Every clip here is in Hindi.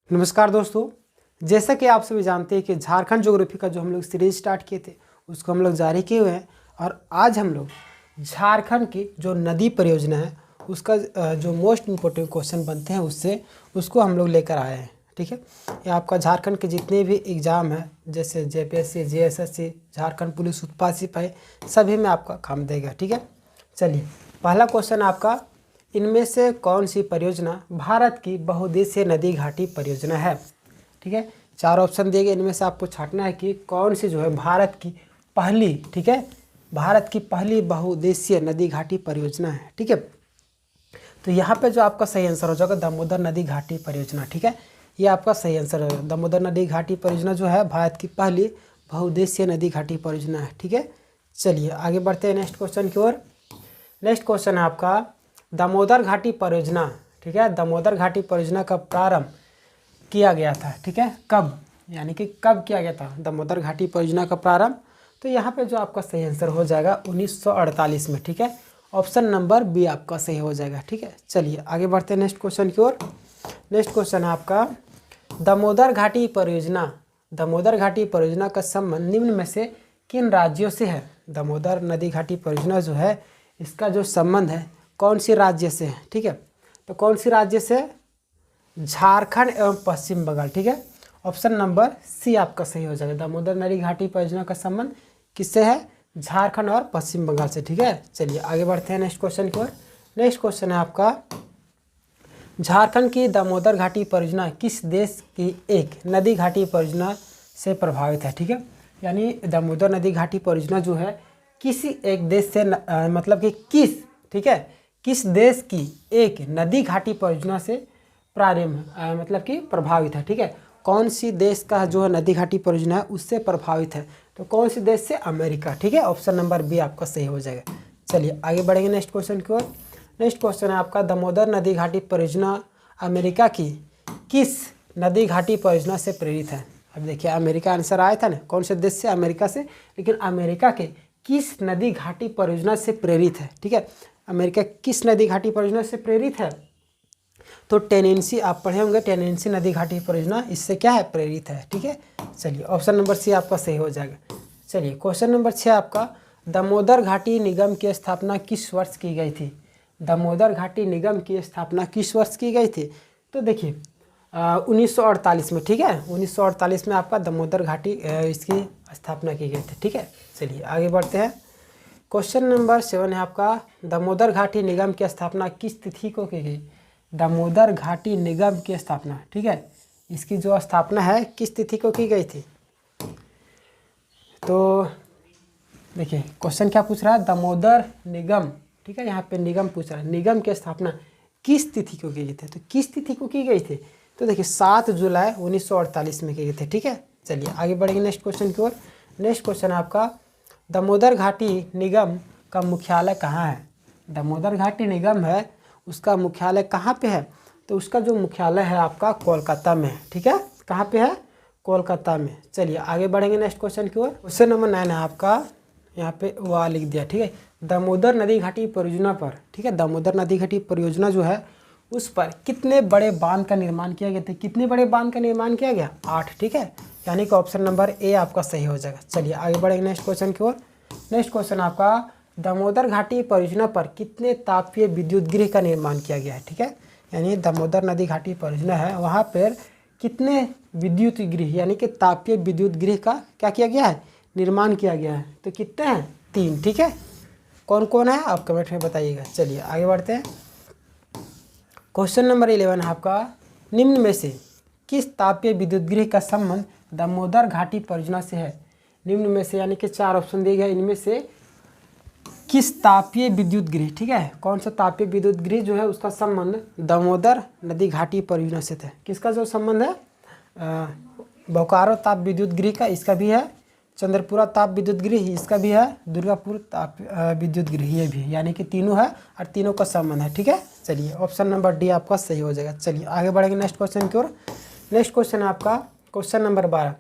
नमस्कार दोस्तों, जैसा कि आप सभी जानते हैं कि झारखंड ज्योग्राफी का जो हम लोग सीरीज स्टार्ट किए थे उसको हम लोग जारी किए हुए हैं। और आज हम लोग झारखंड की जो नदी परियोजना है उसका जो मोस्ट इम्पोर्टेंट क्वेश्चन बनते हैं उसको हम लोग लेकर आए हैं। ठीक है, ये आपका झारखंड के जितने भी एग्ज़ाम हैं जैसे जेपीएससी, जेएसएससी, झारखंड पुलिस उत्पाद सिपाही, सभी में आपका काम देगा। ठीक है, चलिए पहला क्वेश्चन आपका, इनमें से कौन सी परियोजना भारत की बहुउद्देशीय नदी घाटी परियोजना है। ठीक है, चार ऑप्शन दिए गए, इनमें से आपको छांटना है कि कौन सी जो है भारत की पहली, ठीक है, भारत की पहली बहुउद्देशीय नदी घाटी परियोजना है। ठीक है, तो यहाँ पे जो आपका सही आंसर हो जाएगा दामोदर नदी घाटी परियोजना। ठीक है, ये आपका सही आंसर है। दामोदर नदी घाटी परियोजना जो है भारत की पहली बहुउद्देशीय नदी घाटी परियोजना है। ठीक है, चलिए आगे बढ़ते हैं नेक्स्ट क्वेश्चन की ओर। नेक्स्ट क्वेश्चन है आपका, दामोदर घाटी परियोजना, ठीक है, दामोदर घाटी परियोजना का प्रारंभ किया गया था। ठीक है, कब, यानी कि कब किया गया था दामोदर घाटी परियोजना का प्रारंभ। तो यहाँ पे जो आपका सही आंसर हो जाएगा 1948 में। ठीक है, ऑप्शन नंबर बी आपका सही हो जाएगा। ठीक है, चलिए आगे बढ़ते हैं नेक्स्ट क्वेश्चन की ओर। नेक्स्ट क्वेश्चन है आपका, दामोदर घाटी परियोजना, दामोदर घाटी परियोजना का संबंध निम्न में से किन राज्यों से है। दामोदर नदी घाटी परियोजना जो है इसका जो संबंध है कौन सी राज्य से है। ठीक है, तो कौन सी राज्य से, झारखंड एवं पश्चिम बंगाल। ठीक है, ऑप्शन नंबर सी आपका सही हो जाएगा। दामोदर नदी घाटी परियोजना का संबंध किससे है, झारखंड और पश्चिम बंगाल से। ठीक है, चलिए आगे बढ़ते हैं नेक्स्ट क्वेश्चन की ओर। नेक्स्ट क्वेश्चन है आपका, झारखंड की दामोदर घाटी परियोजना किस देश की एक नदी घाटी परियोजना से प्रभावित है। ठीक है, यानी दामोदर नदी घाटी परियोजना जो है किसी एक देश से मतलब कि किस, ठीक है, किस देश की एक नदी घाटी परियोजना से प्रारंभ मतलब कि प्रभावित है। ठीक है, कौन सी देश का जो है नदी घाटी परियोजना है उससे प्रभावित है, तो कौन सी देश से, अमेरिका। ठीक है, ऑप्शन नंबर बी आपका सही हो जाएगा। चलिए आगे बढ़ेंगे नेक्स्ट क्वेश्चन की ओर। नेक्स्ट क्वेश्चन है आपका, दामोदर नदी घाटी परियोजना अमेरिका की किस नदी घाटी परियोजना से प्रेरित है। अब देखिए अमेरिका आंसर आया था ना, कौन से देश से, अमेरिका से, लेकिन अमेरिका के किस नदी घाटी परियोजना से प्रेरित है। ठीक है, अमेरिका किस नदी घाटी परियोजना से प्रेरित है, तो टेनेंसी, आप पढ़े होंगे टेनेंसी नदी घाटी परियोजना इससे क्या है, प्रेरित है। ठीक है, चलिए ऑप्शन नंबर सी आपका सही हो जाएगा। चलिए क्वेश्चन नंबर 6 आपका, दामोदर घाटी निगम की स्थापना किस वर्ष की गई थी। दामोदर घाटी निगम की स्थापना किस वर्ष की गई थी, तो देखिए 1948 में। ठीक है, 1948 में आपका दामोदर घाटी इसकी स्थापना की गई थी। ठीक है, चलिए आगे बढ़ते हैं। क्वेश्चन नंबर 7 है आपका, दामोदर घाटी निगम की स्थापना किस तिथि को की गई। दामोदर घाटी निगम की स्थापना, ठीक है, इसकी जो स्थापना है किस तिथि को की गई थी। तो देखिए क्वेश्चन क्या पूछ रहा है, दामोदर निगम, ठीक है, यहाँ पे निगम पूछ रहा है, निगम की स्थापना किस तिथि को की गई थी, तो किस तिथि को की गई थी, तो देखिए 7 जुलाई 1948 में की गई थी। ठीक है, चलिए आगे बढ़ेंगे नेक्स्ट क्वेश्चन की ओर। नेक्स्ट क्वेश्चन है आपका, दामोदर घाटी निगम का मुख्यालय कहाँ है। दामोदर घाटी निगम है उसका मुख्यालय कहाँ पे है, तो उसका जो मुख्यालय है आपका कोलकाता में है। ठीक है, कहाँ पे है, कोलकाता में। चलिए आगे बढ़ेंगे नेक्स्ट क्वेश्चन की ओर। क्वेश्चन नंबर 9 है आपका, यहाँ पे वाह लिख दिया। ठीक है, दामोदर नदी घाटी परियोजना पर, ठीक है, दामोदर नदी घाटी परियोजना जो है उस पर कितने बड़े बांध का निर्माण किया गया था। कितने बड़े बांध का निर्माण किया गया, 8। ठीक है, यानी कि ऑप्शन नंबर ए आपका सही हो जाएगा। चलिए आगे बढ़ेंगे नेक्स्ट क्वेश्चन की ओर। नेक्स्ट क्वेश्चन आपका, दामोदर घाटी परियोजना पर कितने तापीय विद्युत गृह का निर्माण किया गया है। ठीक है, यानी दामोदर नदी घाटी परियोजना है वहाँ पर कितने विद्युत गृह यानी कि तापीय विद्युत गृह का क्या किया गया है, निर्माण किया गया है, तो कितने हैं, 3। ठीक है, कौन कौन है आप कमेंट में बताइएगा। चलिए आगे बढ़ते हैं। क्वेश्चन नंबर 11 है आपका, निम्न में से किस तापीय विद्युत गृह का संबंध दामोदर घाटी परियोजना से है। निम्न में से यानी कि 4 ऑप्शन दिए गए, इनमें से किस तापीय विद्युत गृह, ठीक है, कौन सा तापीय विद्युत गृह जो है उसका संबंध दामोदर नदी घाटी परियोजना से था। किसका जो संबंध है, बोकारो ताप विद्युत गृह का, इसका भी है, चंद्रपुरा ताप विद्युत गृह इसका भी है, दुर्गापुर ताप विद्युत गृह ये भी, यानी कि तीनों है और तीनों का संबंध है। ठीक है, चलिए ऑप्शन नंबर डी आपका सही हो जाएगा। चलिए आगे बढ़ेंगे नेक्स्ट क्वेश्चन की ओर। नेक्स्ट क्वेश्चन है आपका क्वेश्चन नंबर 12,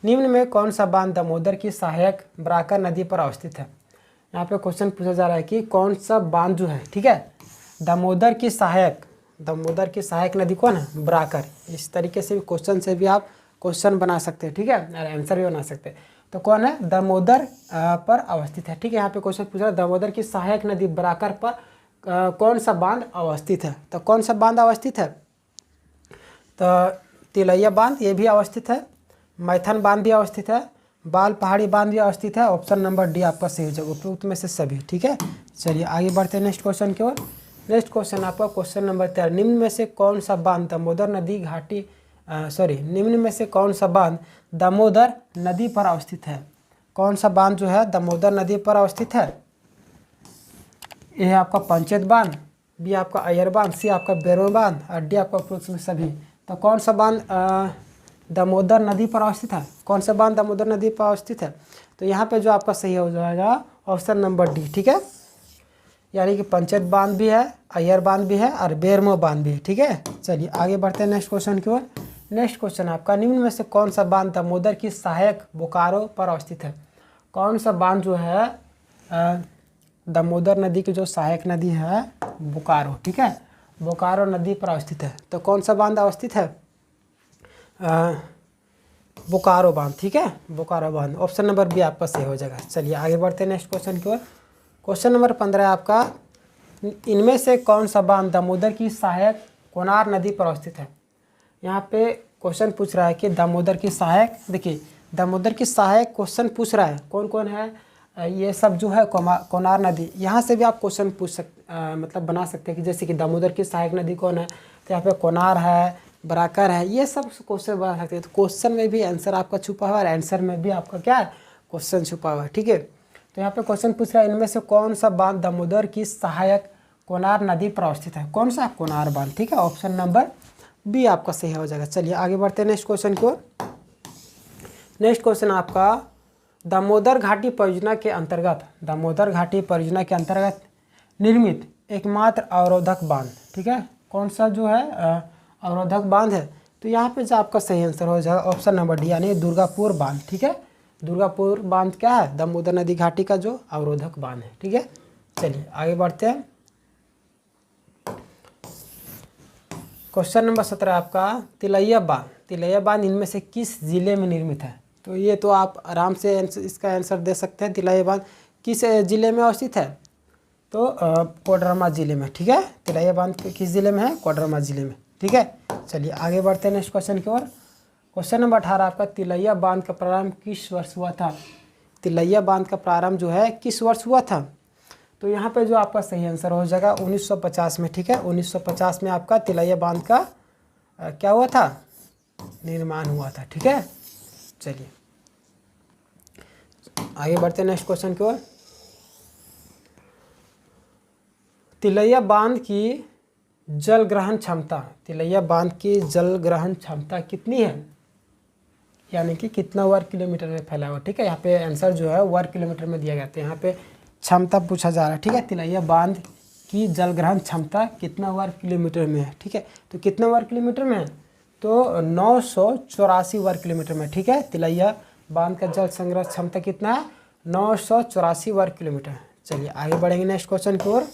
निम्न में कौन सा बांध दामोदर की सहायक बराकर नदी पर अवस्थित है। यहाँ पे क्वेश्चन पूछा जा रहा है कि कौन सा बांध जो है, ठीक है, दामोदर की सहायक दामोदर की सहायक नदी कौन है? बराकर। इस तरीके से भी क्वेश्चन से भी आप क्वेश्चन बना सकते हैं, ठीक है, और आंसर भी बना सकते हैं। तो कौन है? दामोदर पर अवस्थित है, ठीक है। यहाँ पे क्वेश्चन पूछ रहा है दामोदर की सहायक नदी बराकर पर कौन सा बांध अवस्थित है? तो कौन सा बांध अवस्थित है? तो तिलैया बांध ये भी अवस्थित है, मैथन बांध भी अवस्थित है, बाल पहाड़ी बांध भी अवस्थित है। ऑप्शन नंबर डी आपका सही हो जाएगा, उपयुक्त में से सभी, ठीक है। चलिए आगे बढ़ते हैं नेक्स्ट क्वेश्चन की ओर। नेक्स्ट क्वेश्चन आपका क्वेश्चन नंबर 13, निम्न में से कौन सा बांध दामोदर नदी घाटी निम्न में से कौन सा बांध दामोदर नदी पर अवस्थित है? कौन सा बांध जो है दामोदर नदी पर अवस्थित है? ए है आपका पंचेत बांध, बी आपका अय्यर बांध, सी आपका बेरो बांध और डी आपका उपयुक्त में सभी। तो कौन सा बांध दामोदर नदी पर अवस्थित है? कौन सा बांध दामोदर नदी पर अवस्थित है? तो यहाँ पे जो आपका सही हो जाएगा ऑप्शन नंबर डी, ठीक है। यानी कि पंचेत बांध भी है, अय्यर बांध भी है और बेरमो बांध भी है, ठीक है। चलिए आगे बढ़ते हैं नेक्स्ट क्वेश्चन की ओर। नेक्स्ट क्वेश्चन आपका निम्न में से कौन सा बांध दामोदर की सहायक बोकारो पर अवस्थित है? कौन सा बांध जो है दामोदर नदी की जो सहायक नदी है बोकारो, ठीक है, बोकारो नदी पर अवस्थित है। तो कौन सा बांध अवस्थित है? बोकारो बांध, ठीक है, बोकारो बांध। ऑप्शन नंबर बी आपका सही हो जाएगा। चलिए आगे बढ़ते हैं नेक्स्ट क्वेश्चन की ओर। क्वेश्चन नंबर 15 आपका, इनमें से कौन सा बांध दामोदर की सहायक कोनार नदी पर अवस्थित है? यहाँ पे क्वेश्चन पूछ रहा है कि दामोदर की सहायक, देखिए दामोदर की सहायक क्वेश्चन पूछ रहा है कौन कौन है, ये सब जो है कोनार नदी। यहाँ से भी आप क्वेश्चन मतलब बना सकते हैं कि जैसे कि दामोदर की सहायक नदी कौन है, तो यहाँ पे कोनार है, बराकर है, ये सब क्वेश्चन बना सकते हैं। तो क्वेश्चन में भी आंसर आपका छुपा हुआ है और आंसर में भी आपका क्या है, क्वेश्चन छुपा हुआ है, ठीक है। तो यहाँ पे क्वेश्चन पूछ रहा है इनमें से कौन सा बांध दामोदर की सहायक कोनार नदी पर अवस्थित है? कौन सा? कोनार बांध, ठीक है। ऑप्शन नंबर बी आपका सही हो जाएगा। चलिए आगे बढ़ते हैं नेक्स्ट क्वेश्चन की ओर। नेक्स्ट क्वेश्चन आपका, दामोदर घाटी परियोजना के अंतर्गत, दामोदर घाटी परियोजना के अंतर्गत निर्मित एकमात्र अवरोधक बांध, ठीक है, कौन सा जो है अवरोधक बांध है? तो यहाँ पे जो आपका सही आंसर हो जाएगा ऑप्शन नंबर डी, यानी दुर्गापुर बांध, ठीक है। दुर्गापुर बांध क्या है? दामोदर नदी घाटी का जो अवरोधक बांध है, ठीक है। चलिए आगे बढ़ते हैं। क्वेश्चन नंबर 17 आपका, तिलैया बांध, तिलैया बांध इनमें से किस जिले में निर्मित है? तो ये तो आप आराम से इसका आंसर दे सकते हैं। तिलैया बांध किस जिले में अवस्थित है? तो कोडरमा जिले में, ठीक है। तिलैया बांध किस जिले में है? कोडरमा जिले में, ठीक है। चलिए आगे बढ़ते हैं नेक्स्ट क्वेश्चन की ओर। क्वेश्चन नंबर 18 आपका, तिलैया बांध का प्रारंभ किस वर्ष हुआ था? तिलैया बांध का प्रारंभ जो है किस वर्ष हुआ था? तो यहाँ पे जो आपका सही आंसर हो जाएगा 1950 में, ठीक है। 1950 में आपका तिलैया बांध का क्या हुआ था? निर्माण हुआ था, ठीक है। चलिए आगे बढ़ते हैं नेक्स्ट क्वेश्चन की ओर। तिलैया बांध की जल ग्रहण क्षमता, तिलैया बांध की जल ग्रहण क्षमता कितनी है? यानी कि कितना वर्ग किलोमीटर में फैला हुआ, ठीक है। यहाँ पे आंसर जो है वर्ग किलोमीटर में दिया गया था, यहाँ पे क्षमता पूछा जा रहा है, ठीक है। तिलैया बांध की जल ग्रहण क्षमता कितना वर्ग किलोमीटर में है, ठीक है। तो कितना वर्ग किलोमीटर में है? तो 984 वर्ग किलोमीटर में, ठीक है। तिलैया बांध का जल संग्रह क्षमता कितना है? 984 वर्ग किलोमीटर। चलिए आगे बढ़ेंगे नेक्स्ट क्वेश्चन की ओर।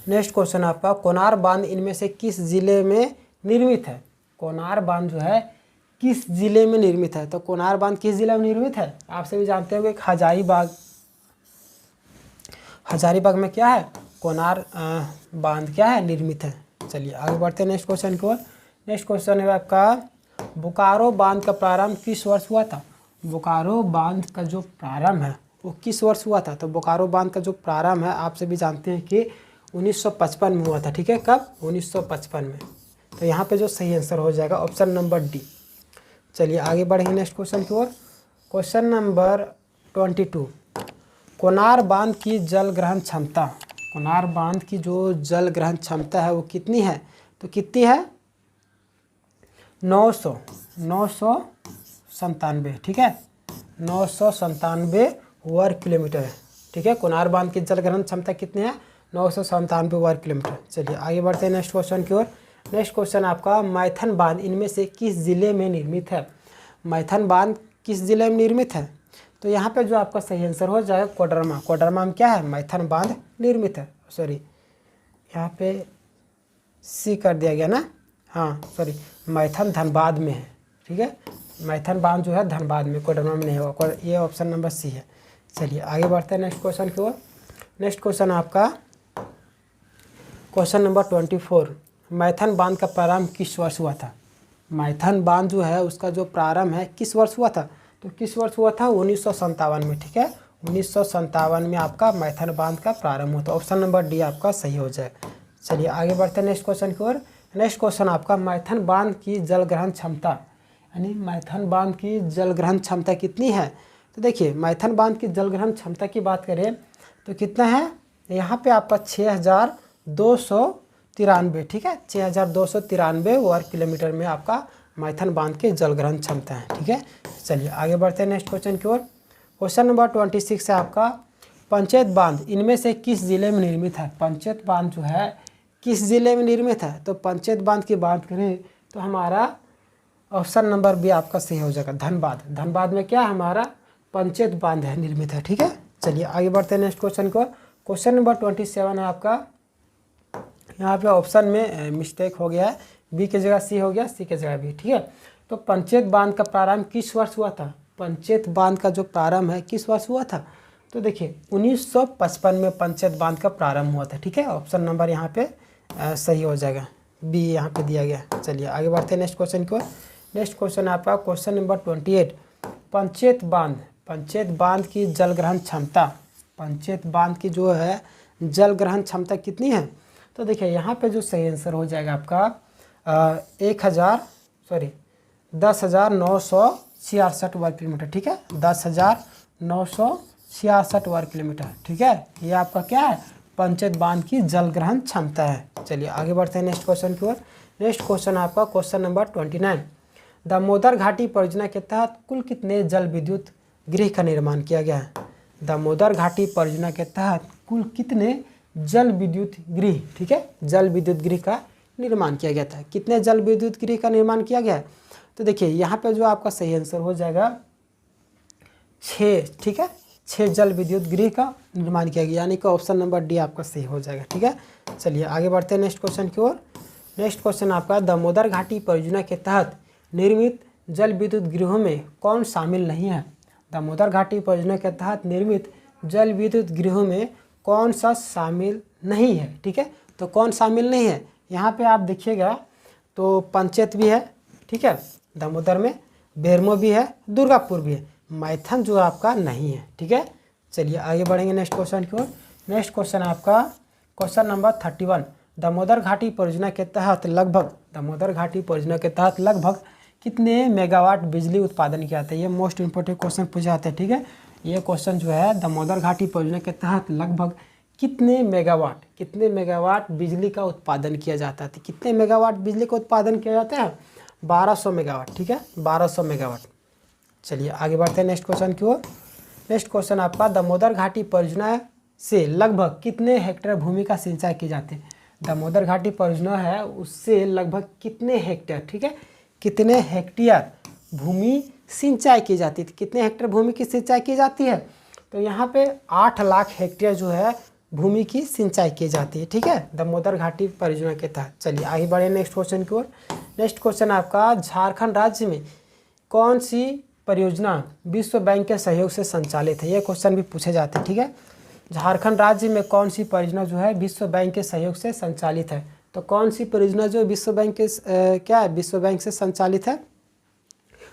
नेक्स्ट क्वेश्चन आपका, कोनार बांध इनमें से किस जिले में निर्मित है? कोनार बांध जो है किस जिले में निर्मित है? तो कोनार बांध किस जिले में निर्मित है? आप सभी जानते होंगे हजारीबाग, हजारीबाग में क्या है? कोनार बांध क्या है? निर्मित है। चलिए आगे बढ़ते हैं नेक्स्ट क्वेश्चन की ओर। नेक्स्ट क्वेश्चन है आपका, बोकारो बांध का प्रारंभ किस वर्ष हुआ था? बोकारो बांध का जो प्रारंभ है वो किस वर्ष हुआ था? तो बोकारो बांध का जो प्रारंभ है आप सभी जानते हैं कि 1955 में हुआ था, ठीक है। कब? 1955 में। तो यहाँ पे जो सही आंसर हो जाएगा ऑप्शन नंबर डी। चलिए आगे बढ़ेंगे नेक्स्ट क्वेश्चन की ओर। क्वेश्चन नंबर 22, कोनार बांध की जल ग्रहण क्षमता, कोनार बांध की जो जल ग्रहण क्षमता है वो कितनी है? तो कितनी है? 997, ठीक है। 997 वर्ग किलोमीटर है, ठीक है। कोनार बांध की जल ग्रहण क्षमता कितनी है? 997 वर्ग किलोमीटर। चलिए आगे बढ़ते हैं नेक्स्ट क्वेश्चन की ओर। नेक्स्ट क्वेश्चन आपका, मैथन बांध इनमें से किस जिले में निर्मित है? मैथन बांध किस जिले में निर्मित है? तो यहाँ पे जो आपका सही आंसर हो जाएगा कोडरमा। कोडरमा में क्या है? मैथन बांध निर्मित है। सॉरी, यहाँ पे सी कर दिया गया ना, हाँ सॉरी, मैथन धनबाद में है, ठीक है। मैथन बांध जो है धनबाद में, कोडरमा में नहीं होगा, ये ऑप्शन नंबर सी है। चलिए आगे बढ़ते हैं नेक्स्ट क्वेश्चन की ओर। नेक्स्ट क्वेश्चन आपका क्वेश्चन नंबर 24, मैथन बांध का प्रारंभ किस वर्ष हुआ था? मैथन बांध जो है उसका जो प्रारंभ है किस वर्ष हुआ था? तो किस वर्ष हुआ था? 1957 में, ठीक है। 1957 में आपका मैथन बांध का प्रारंभ हुआ था। ऑप्शन नंबर डी आपका सही हो जाए। चलिए आगे बढ़ते हैं नेक्स्ट क्वेश्चन की ओर। नेक्स्ट क्वेश्चन आपका मैथन बांध की जल ग्रहण क्षमता, यानी मैथन बांध की जल ग्रहण क्षमता कितनी है? तो देखिए मैथन बांध की जल ग्रहण क्षमता की बात करें तो कितना है यहाँ पे आपका 6293, ठीक है। 6293 वर्ग किलोमीटर में आपका मैथन बांध की जल ग्रहण क्षमता है, ठीक है। चलिए आगे बढ़ते हैं नेक्स्ट क्वेश्चन की ओर। क्वेश्चन नंबर 26 है आपका, पंचेत बांध इनमें से किस जिले में निर्मित है? पंचेत बांध जो है किस जिले में निर्मित है? तो पंचेत बांध की बात करें तो हमारा ऑप्शन नंबर बी आपका सही हो जाएगा, धनबाद। धनबाद में क्या हमारा पंचेत बांध है, निर्मित है, ठीक है। चलिए आगे बढ़ते हैं नेक्स्ट क्वेश्चन को। क्वेश्चन नंबर 27 है आपका, यहाँ पे ऑप्शन में मिस्टेक हो गया है, बी की जगह सी हो गया, सी की जगह बी, ठीक है। तो पंचेत बांध का प्रारंभ किस वर्ष हुआ था? पंचेत बांध का जो प्रारंभ है किस वर्ष हुआ था? तो देखिए 1955 में पंचेत बांध का प्रारंभ हुआ था, ठीक है। ऑप्शन नंबर यहाँ पे सही हो जाएगा, बी यहाँ पे दिया गया। चलिए आगे बढ़ते हैं नेक्स्ट क्वेश्चन की ओर। नेक्स्ट क्वेश्चन आपका क्वेश्चन नंबर 28, पंचेत बांध, पंचेत बांध की जल ग्रहण क्षमता, पंचेत बांध की जो है जल ग्रहण क्षमता कितनी है? तो देखिए यहाँ पे जो सही आंसर हो जाएगा आपका 10,966 वर्ग किलोमीटर, ठीक है। 10,966 वर्ग किलोमीटर, ठीक है। ये आपका क्या है? पंचेत बांध की जल ग्रहण क्षमता है। चलिए आगे बढ़ते हैं नेक्स्ट क्वेश्चन की ओर। नेक्स्ट क्वेश्चन आपका क्वेश्चन नंबर 29, दामोदर घाटी परियोजना के तहत कुल कितने जल विद्युत गृह का निर्माण किया गया है? दामोदर घाटी परियोजना के तहत कुल कितने जल विद्युत गृह, ठीक है, जल विद्युत गृह का निर्माण किया गया था? कितने जल विद्युत गृह का निर्माण किया गया है? तो देखिए यहाँ पे जो आपका सही आंसर हो जाएगा 6, ठीक है। 6 जल विद्युत गृह का निर्माण किया गया, यानी कि ऑप्शन नंबर डी आपका सही हो जाएगा, ठीक है। चलिए आगे बढ़ते हैं नेक्स्ट क्वेश्चन की ओर। नेक्स्ट क्वेश्चन आपका, दामोदर घाटी परियोजना के तहत निर्मित जल विद्युत गृहों में कौन शामिल नहीं है? दामोदर घाटी परियोजना के तहत निर्मित जल विद्युत गृहों में कौन सा शामिल नहीं है, ठीक है। तो कौन शामिल नहीं है? यहाँ पे आप देखिएगा तो पंचेत भी है, ठीक है, दामोदर में, बेरमो भी है, दुर्गापुर भी है, मैथन जो आपका नहीं है, ठीक है। चलिए आगे बढ़ेंगे नेक्स्ट क्वेश्चन की ओर। नेक्स्ट क्वेश्चन आपका क्वेश्चन नंबर 31, दामोदर घाटी परियोजना के तहत लगभग, दामोदर घाटी परियोजना के तहत लगभग कितने मेगावाट बिजली उत्पादन किया जाता है? ये मोस्ट इंपॉर्टेंट क्वेश्चन पूछे जाते हैं, ठीक है। ये क्वेश्चन जो है दामोदर घाटी परियोजना के तहत लगभग कितने मेगावाट बिजली का उत्पादन किया जाता है? कितने मेगावाट बिजली का उत्पादन किया जाता है? 1200 मेगावाट, ठीक है, 1200 मेगावाट। चलिए आगे बढ़ते हैं नेक्स्ट क्वेश्चन की ओर। नेक्स्ट क्वेश्चन आपका, दामोदर घाटी परियोजना से लगभग कितने हेक्टेयर भूमि का सिंचाई की जाती है? दामोदर घाटी परियोजना है उससे लगभग कितने हेक्टेयर, ठीक है, कितने हेक्टेयर भूमि सिंचाई की जाती है? कितने हेक्टेयर भूमि की सिंचाई की जाती है? तो यहाँ पे 8 लाख हेक्टेयर जो है भूमि की सिंचाई की जाती है, ठीक है, दामोदर घाटी परियोजना के तहत। चलिए आगे बढ़े नेक्स्ट क्वेश्चन की ओर। नेक्स्ट क्वेश्चन आपका, झारखंड राज्य में कौन सी परियोजना विश्व बैंक के सहयोग से संचालित है? ये क्वेश्चन भी पूछे जाते हैं, ठीक है। झारखंड राज्य में कौन सी परियोजना जो है विश्व बैंक के सहयोग से संचालित है? तो कौन सी परियोजना जो विश्व बैंक के क्या है, विश्व बैंक से संचालित है?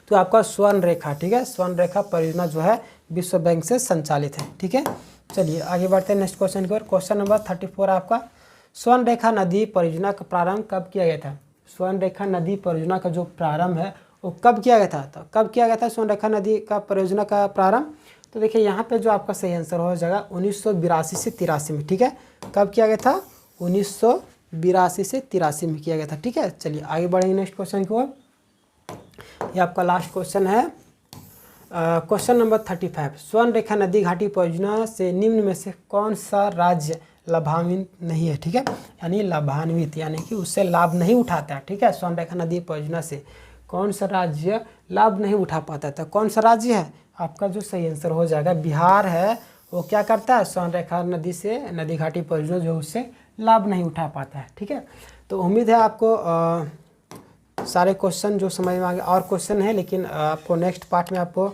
तो आपका स्वर्ण रेखा, ठीक है, स्वर्ण रेखा परियोजना जो है विश्व बैंक से संचालित है, ठीक है। चलिए आगे बढ़ते हैं नेक्स्ट क्वेश्चन की ओर। क्वेश्चन नंबर 34 आपका, स्वर्ण रेखा नदी परियोजना का प्रारंभ कब किया गया था? स्वर्ण रेखा नदी परियोजना का जो प्रारंभ है वो कब किया गया था? तो कब किया गया था स्वर्ण रेखा नदी का परियोजना का प्रारंभ? तो देखिए यहाँ पे जो आपका सही आंसर हो जाएगा 1982 से 83 में, ठीक है। कब किया गया था? 1982 से 83 में किया गया था, ठीक है। चलिए आगे बढ़ेंगे नेक्स्ट क्वेश्चन की ओर। ये आपका लास्ट क्वेश्चन है, क्वेश्चन नंबर 35, स्वर्ण रेखा नदी घाटी परियोजना से निम्न में से कौन सा राज्य लाभान्वित नहीं है? ठीक है, यानी लाभान्वित यानी कि उससे लाभ नहीं उठाता है, ठीक है। स्वर्ण रेखा नदी परियोजना से कौन सा राज्य लाभ नहीं उठा पाता था? कौन सा राज्य है? आपका जो सही आंसर हो जाएगा बिहार है। वो क्या करता है? स्वर्ण रेखा नदी से नदी घाटी परियोजना जो उससे लाभ नहीं उठा पाता है, ठीक है। तो उम्मीद है आपको सारे क्वेश्चन जो समझ में आ गए। और क्वेश्चन है लेकिन आपको नेक्स्ट पार्ट में आपको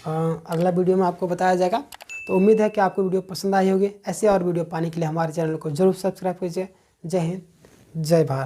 अगला वीडियो में आपको बताया जाएगा। तो उम्मीद है कि आपको वीडियो पसंद आई होगी। ऐसे और वीडियो पाने के लिए हमारे चैनल को जरूर सब्सक्राइब कीजिए। जय हिंद, जय भारत।